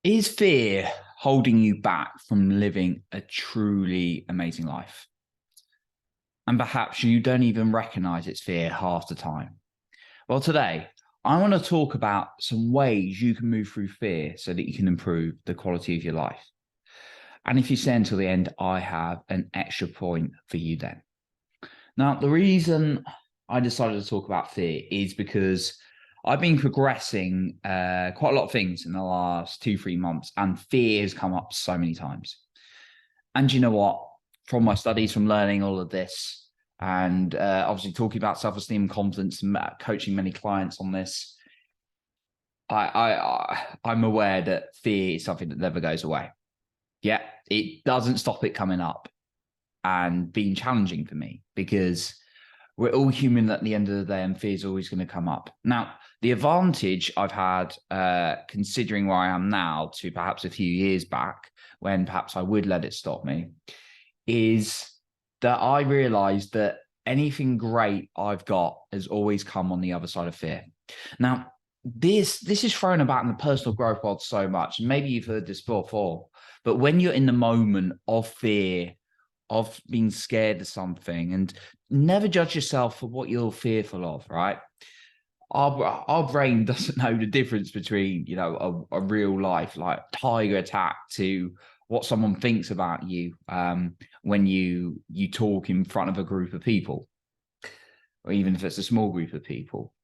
Is fear holding you back from living a truly amazing life? And perhaps you don't even recognize it's fear half the time. Well, today, I want to talk about some ways you can move through fear so that you can improve the quality of your life. And if you stay until the end, I have an extra point for you then. Now, the reason I decided to talk about fear is because I've been progressing quite a lot of things in the last 2, 3 months, and fear has come up so many times. And you know what? From my studies, from learning all of this, and obviously talking about self-esteem and confidence, and coaching many clients on this, I'm aware that fear is something that never goes away. Yeah, it doesn't stop it coming up and being challenging for me because we're all human at the end of the day, and fear is always going to come up. Now, the advantage I've had, considering where I am now to perhaps a few years back, when perhaps I would let it stop me, is that I realized that anything great I've got has always come on the other side of fear. Now, this is thrown about in the personal growth world so much, and maybe you've heard this before, but when you're in the moment of fear, of being scared of something, and never judge yourself for what you're fearful of, right? Our brain doesn't know the difference between, a real life like tiger attack to what someone thinks about you when you talk in front of a group of people, or even if it's a small group of people.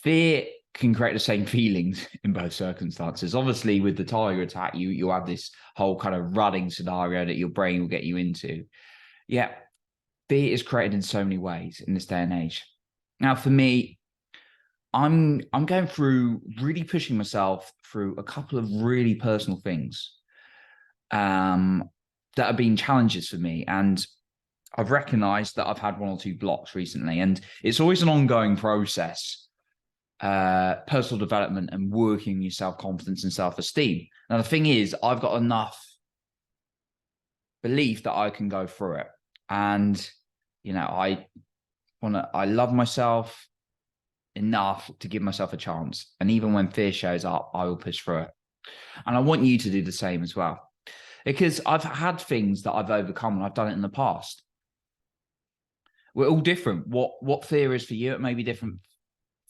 Fear can create the same feelings in both circumstances. Obviously, with the tiger attack, you have this whole kind of running scenario that your brain will get you into. Yeah, fear is created in so many ways in this day and age. Now, for me, I'm going through really pushing myself through a couple of really personal things that have been challenges for me, and I've recognized that I've had one or two blocks recently, and it's always an ongoing process. Personal development and working your self-confidence and self-esteem. Now, the thing is, I've got enough belief that I can go through it. And, I love myself enough to give myself a chance. And even when fear shows up, I will push through it. And I want you to do the same as well. Because I've had things that I've overcome and I've done it in the past. We're all different. What fear is for you, it may be different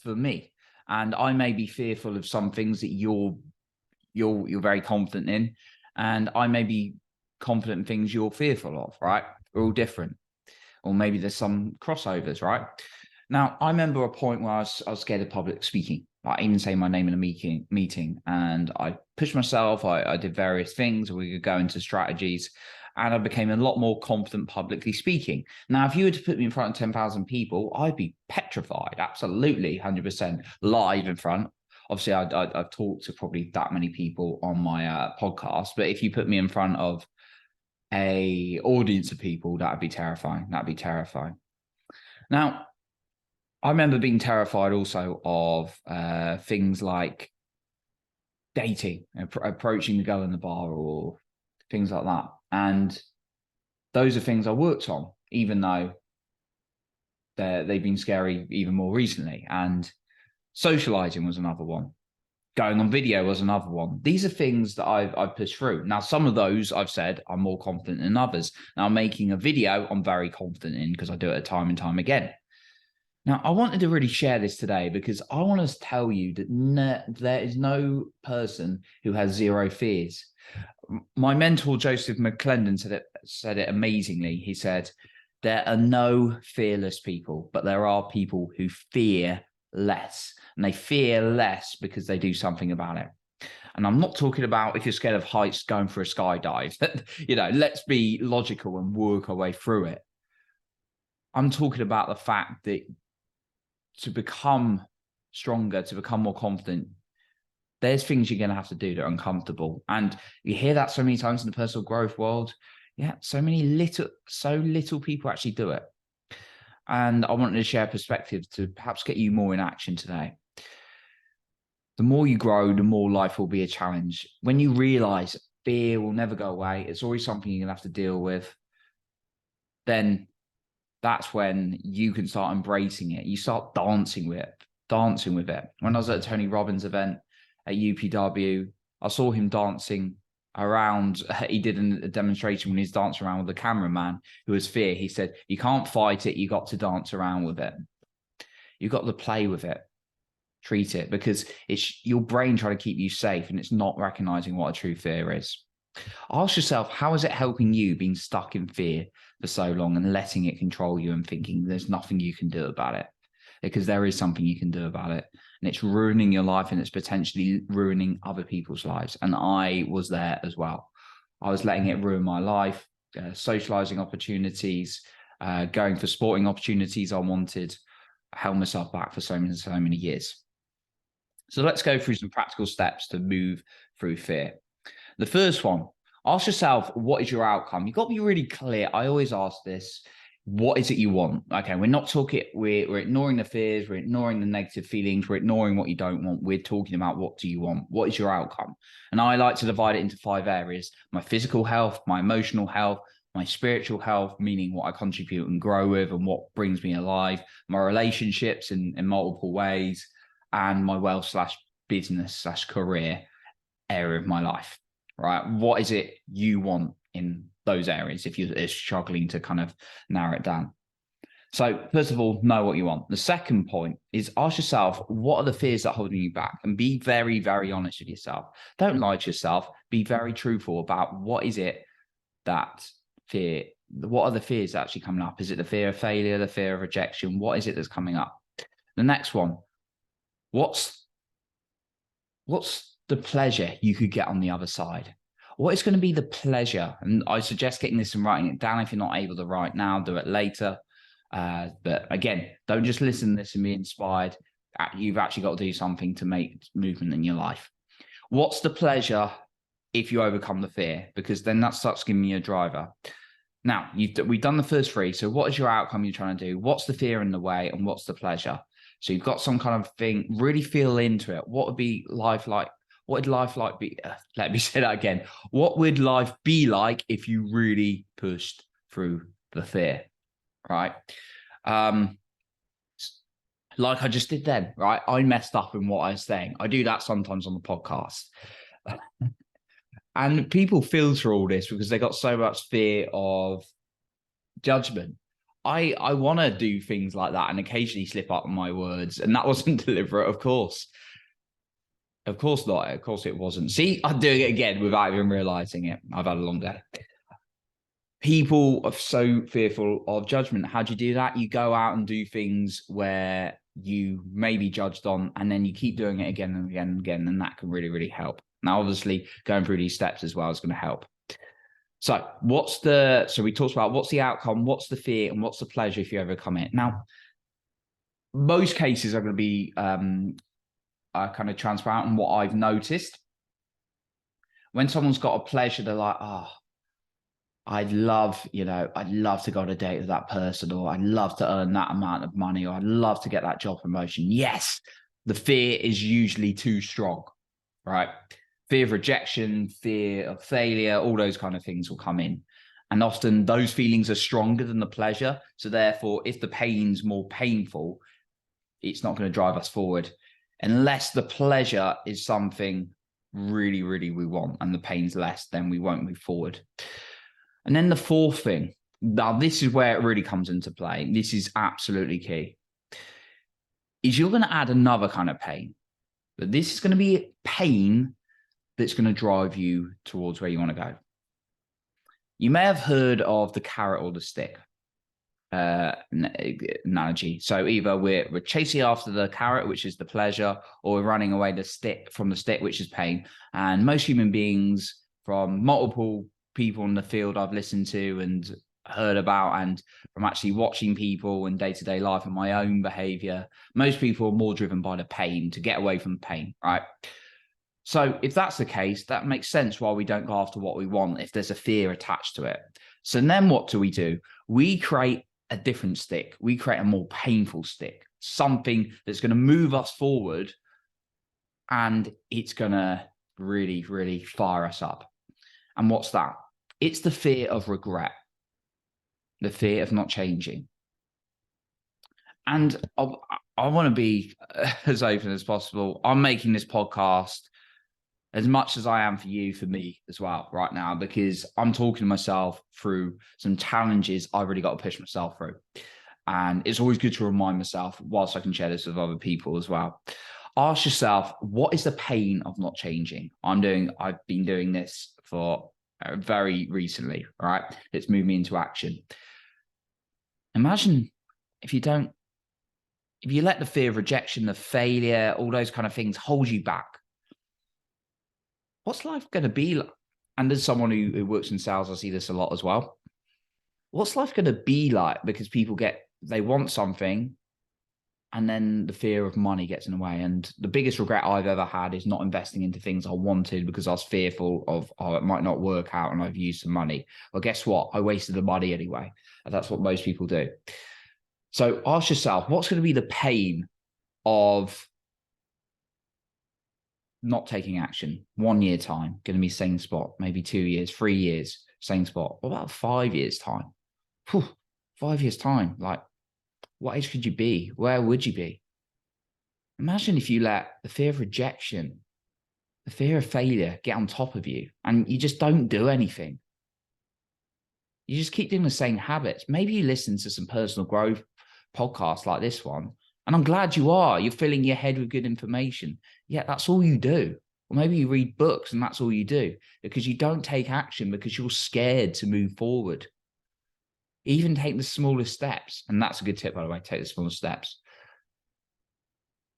for me. And I may be fearful of some things that you're very confident in, and I may be confident in things you're fearful of, right? We're all different. Or maybe there's some crossovers, right? Now, I remember a point where I was scared of public speaking. I even say my name in a meeting, and I pushed myself. I did various things. We could go into strategies, and I became a lot more confident publicly speaking. Now, if you were to put me in front of 10,000 people, I'd be petrified, absolutely, 100% live in front. Obviously, I've talked to probably that many people on my podcast, but if you put me in front of a audience of people, that'd be terrifying. That'd be terrifying. Now, I remember being terrified also of things like dating, approaching the girl in the bar, or things like that. And those are things I worked on, even though they've been scary even more recently. And socializing was another one. Going on video was another one. These are things that I've pushed through. Now, some of those I've said I'm more confident than others. Now, making a video, I'm very confident in because I do it time and time again. Now, I wanted to really share this today because I want to tell you that there is no person who has zero fears. My mentor, Joseph McClendon, said it amazingly. He said, there are no fearless people, but there are people who fear less. And they fear less because they do something about it. And I'm not talking about if you're scared of heights going for a skydive. Let's be logical and work our way through it. I'm talking about the fact that to become stronger, to become more confident, there's things you're going to have to do that are uncomfortable. And you hear that so many times in the personal growth world. Yeah, so little people actually do it. And I wanted to share perspectives to perhaps get you more in action today. The more you grow, the more life will be a challenge. When you realize fear will never go away, it's always something you're going to have to deal with, then that's when you can start embracing it. You start dancing with it. When I was at a Tony Robbins event at UPW, I saw him dancing around. He did a demonstration when he's dancing around with the cameraman who was fear. He said, you can't fight it. You got to dance around with it. You've got to play with it, treat it, because it's your brain trying to keep you safe and it's not recognizing what a true fear is. Ask yourself, how is it helping you being stuck in fear for so long and letting it control you and thinking there's nothing you can do about it? Because there is something you can do about it, and it's ruining your life and it's potentially ruining other people's lives. And I was there as well. I was letting it ruin my life, socializing opportunities, going for sporting opportunities I wanted, held myself back for so many years. So let's go through some practical steps to move through fear. The first one, ask yourself, what is your outcome? You've got to be really clear. I always ask this. What is it you want? Okay, we're not talking, we're ignoring the fears, we're ignoring the negative feelings, we're ignoring what you don't want. We're talking about, what do you want? What is your outcome? And I like to divide it into 5 areas: my physical health, my emotional health, my spiritual health, meaning what I contribute and grow with and what brings me alive, my relationships in multiple ways, and my wealth / business / career area of my life, right? What is it you want in those areas if you're struggling to kind of narrow it down? So first of all, know what you want. The second point is ask yourself, what are the fears that are holding you back? And be very, very honest with yourself. Don't lie to yourself. Be very truthful about what is it that fear, what are the fears actually coming up? Is it the fear of failure, the fear of rejection? What is it that's coming up? The next one, what's the pleasure you could get on the other side? What is going to be the pleasure? And I suggest getting this and writing it down. If you're not able to write now, do it later. But again, don't just listen to this and be inspired. You've actually got to do something to make movement in your life. What's the pleasure if you overcome the fear? Because then that starts giving you a driver. Now, we've done the first 3. So what is your outcome you're trying to do? What's the fear in the way? And what's the pleasure? So you've got some kind of thing, really feel into it. What would be life like? What would life like be? Let me say that again. What would life be like if you really pushed through the fear, right? Like I just did then, right? I messed up in what I was saying. I do that sometimes on the podcast. And people filter all this because they got so much fear of judgment. I want to do things like that and occasionally slip up on my words. And that wasn't deliberate, of course. Of course not. Of course it wasn't. See, I'm doing it again without even realizing it. I've had a long day. People are so fearful of judgment. How do you do that? You go out and do things where you may be judged on, and then you keep doing it again and again and again, and that can really, really help. Now, obviously, going through these steps as well is going to help. So we talked about what's the outcome, what's the fear, and what's the pleasure if you overcome it. Now, most cases are going to be kind of transparent. And what I've noticed, when someone's got a pleasure, they're like, oh, I'd love to go on a date with that person, or I'd love to earn that amount of money, or I'd love to get that job promotion. Yes, the fear is usually too strong, right? Fear of rejection, fear of failure, all those kind of things will come in. And often those feelings are stronger than the pleasure. So therefore, if the pain's more painful, it's not going to drive us forward. Unless the pleasure is something really, really we want and the pain's less, then we won't move forward. And then the fourth thing, now this is where it really comes into play. This is absolutely key, is you're going to add another kind of pain. But this is going to be pain that's going to drive you towards where you want to go. You may have heard of the carrot or the stick analogy. So either we're chasing after the carrot, which is the pleasure, or we're running away from the stick, which is pain. And most human beings, from multiple people in the field I've listened to and heard about, and from actually watching people in day-to-day life and my own behavior, most people are more driven by the pain, to get away from pain, right? So if that's the case, that makes sense why we don't go after what we want if there's a fear attached to it. So then what do? We create a different stick. We create a more painful stick, something that's going to move us forward, and it's going to really, really fire us up. And what's that? It's the fear of regret, the fear of not changing. And I want to be as open as possible. I'm making this podcast as much as I am for you, for me as well right now, because I'm talking to myself through some challenges I've really got to push myself through. And it's always good to remind myself, whilst I can share this with other people as well. Ask yourself, what is the pain of not changing? I've been doing this for very recently, right? It's moved me into action. Imagine if you let the fear of rejection, the failure, all those kind of things hold you back. What's life going to be like? And as someone who works in sales, I see this a lot as well. What's life going to be like? Because people they want something, and then the fear of money gets in the way. And the biggest regret I've ever had is not investing into things I wanted because I was fearful of, it might not work out and I've used some money. Well, guess what? I wasted the money anyway. And that's what most people do. So ask yourself, what's going to be the pain of not taking action? 1 year time, going to be same spot, maybe 2 years, 3 years, same spot. What about 5 years time? 5 years time, like, what age could you be? Where would you be? Imagine if you let the fear of rejection, the fear of failure get on top of you and you just don't do anything. You just keep doing the same habits. Maybe you listen to some personal growth podcasts like this one, and I'm glad you are. You're filling your head with good information. Yeah, that's all you do. Or maybe you read books and that's all you do, because you don't take action because you're scared to move forward. Even take the smallest steps. And that's a good tip, by the way, take the smallest steps.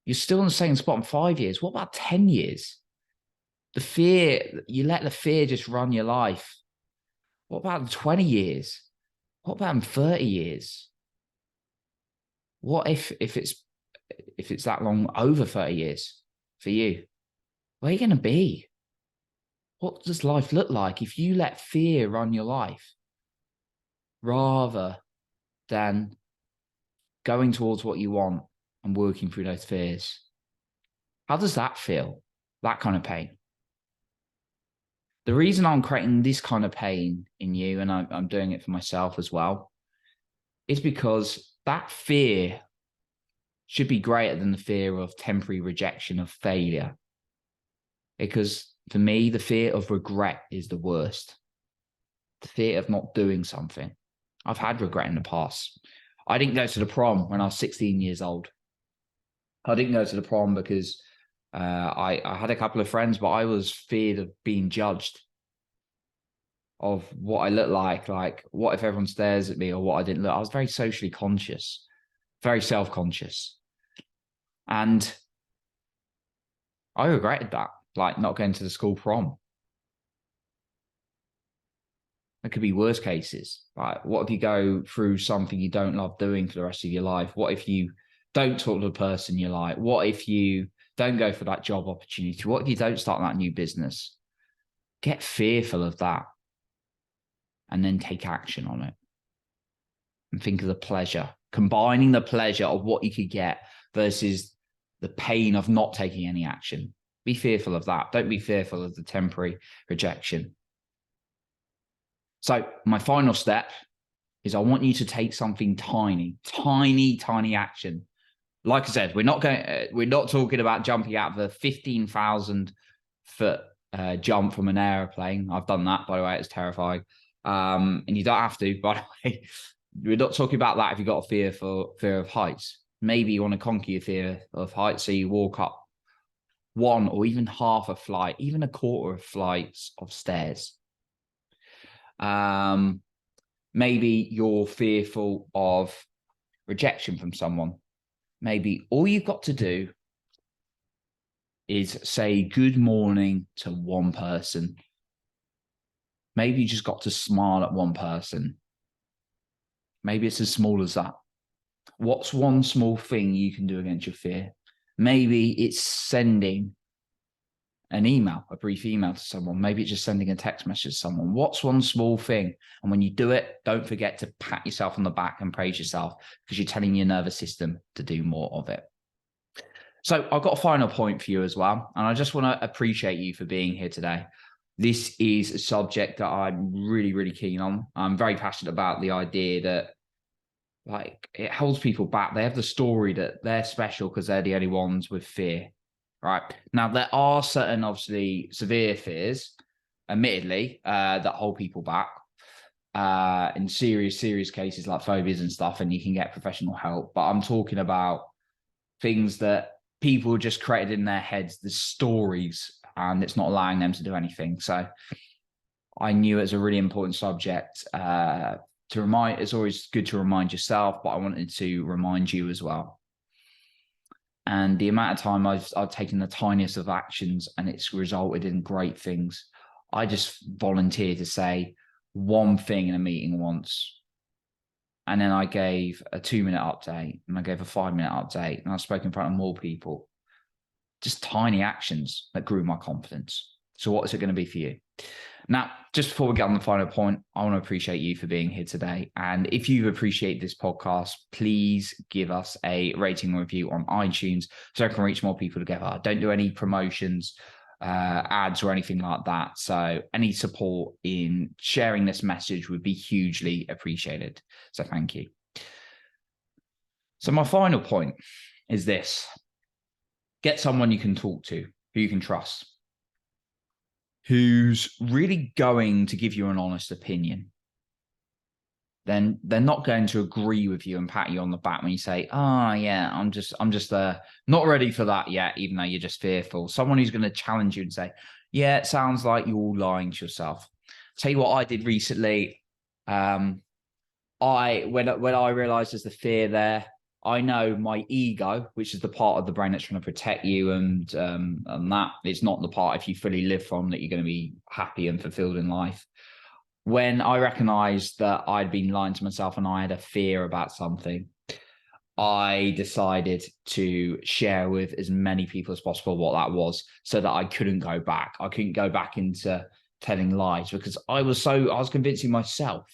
You're still in the same spot in 5 years. What about 10 years? The fear, you let the fear just run your life. What about in 20 years? What about in 30 years? What if it's that long, over 30 years for you? Where are you going to be? What does life look like if you let fear run your life rather than going towards what you want and working through those fears? How does that feel? That kind of pain. The reason I'm creating this kind of pain in you, and I'm doing it for myself as well, is because that fear should be greater than the fear of temporary rejection, of failure. Because for me, the fear of regret is the worst. The fear of not doing something. I've had regret in the past. I didn't go to the prom when I was 16 years old. I didn't go to the prom because I had a couple of friends, but I was feared of being judged, of what I look like what if everyone stares at me, or what I didn't look. I was very socially conscious, very self-conscious. And I regretted that, like not going to the school prom. It could be worse cases. Like, what if you go through something you don't love doing for the rest of your life? What if you don't talk to the person you like? What if you don't go for that job opportunity? What if you don't start that new business? Get fearful of that and then take action on it. And think of the pleasure, combining the pleasure of what you could get versus the pain of not taking any action. Be fearful of that. Don't be fearful of the temporary rejection. So my final step is I want you to take something tiny action. Like I said, we're not talking about jumping out of a 15,000 foot jump from an airplane. I've done that, by the way. It's terrifying. And you don't have to, by the way. We're not talking about that if you've got a fear of heights. Maybe you want to conquer your fear of heights, so you walk up one or even half a flight, even a quarter of flights of stairs. Maybe you're fearful of rejection from someone. Maybe all you've got to do is say good morning to one person. Maybe you just got to smile at one person. Maybe it's as small as that. What's one small thing you can do against your fear? Maybe it's sending an email, a brief email to someone. Maybe it's just sending a text message to someone. What's one small thing? And when you do it, don't forget to pat yourself on the back and praise yourself, because you're telling your nervous system to do more of it. So I've got a final point for you as well. And I just want to appreciate you for being here today. This is a subject that I'm really, really keen on. I'm very passionate about the idea that, like, it holds people back. They have the story that they're special because they're the only ones with fear. right? Now, there are certain, obviously, severe fears, admittedly, that hold people back in serious cases like phobias and stuff, and you can get professional help. But I'm talking about things that people just created in their heads, the stories, and it's not allowing them to do anything. So I knew it was a really important subject to remind. It's always good to remind yourself, but I wanted to remind you as well. And the amount of time I've taken the tiniest of actions and it's resulted in great things. I just volunteered to say one thing in a meeting once. And then I gave a 2-minute update and I gave a 5-minute update and I spoke in front of more people. Just tiny actions that grew my confidence. So what is it going to be for you? Now, just before we get on the final point, I want to appreciate you for being here today. And if you appreciate this podcast, please give us a rating and review on iTunes so I can reach more people together. I don't do any promotions, ads or anything like that. So any support in sharing this message would be hugely appreciated. So thank you. So my final point is this. Get someone you can talk to, who you can trust, who's really going to give you an honest opinion. Then they're not going to agree with you and pat you on the back when you say, "Oh yeah, I'm just not ready for that yet," even though you're just fearful. Someone who's going to challenge you and say, "Yeah, it sounds like you're all lying to yourself." Tell you what I did recently. When I realized there's the fear there, I know my ego, which is the part of the brain that's trying to protect you, and that is not the part, if you fully live from, that you're going to be happy and fulfilled in life. When I recognized that I'd been lying to myself and I had a fear about something, I decided to share with as many people as possible what that was, so that I couldn't go back. I couldn't go back into telling lies because I was convincing myself,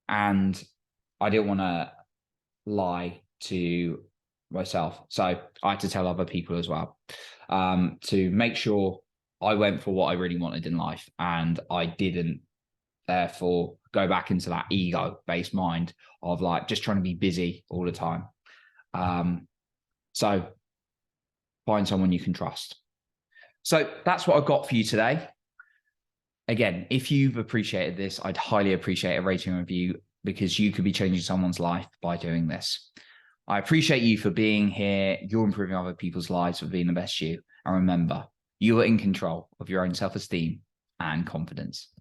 and I didn't want to lie to myself. So I had to tell other people as well, to make sure I went for what I really wanted in life, and I didn't therefore go back into that ego-based mind of like just trying to be busy all the time. So find someone you can trust. So that's what I've got for you today. Again, if you've appreciated this, I'd highly appreciate a rating and review, because you could be changing someone's life by doing this. I appreciate you for being here. You're improving other people's lives for being the best you. And remember, you are in control of your own self-esteem and confidence.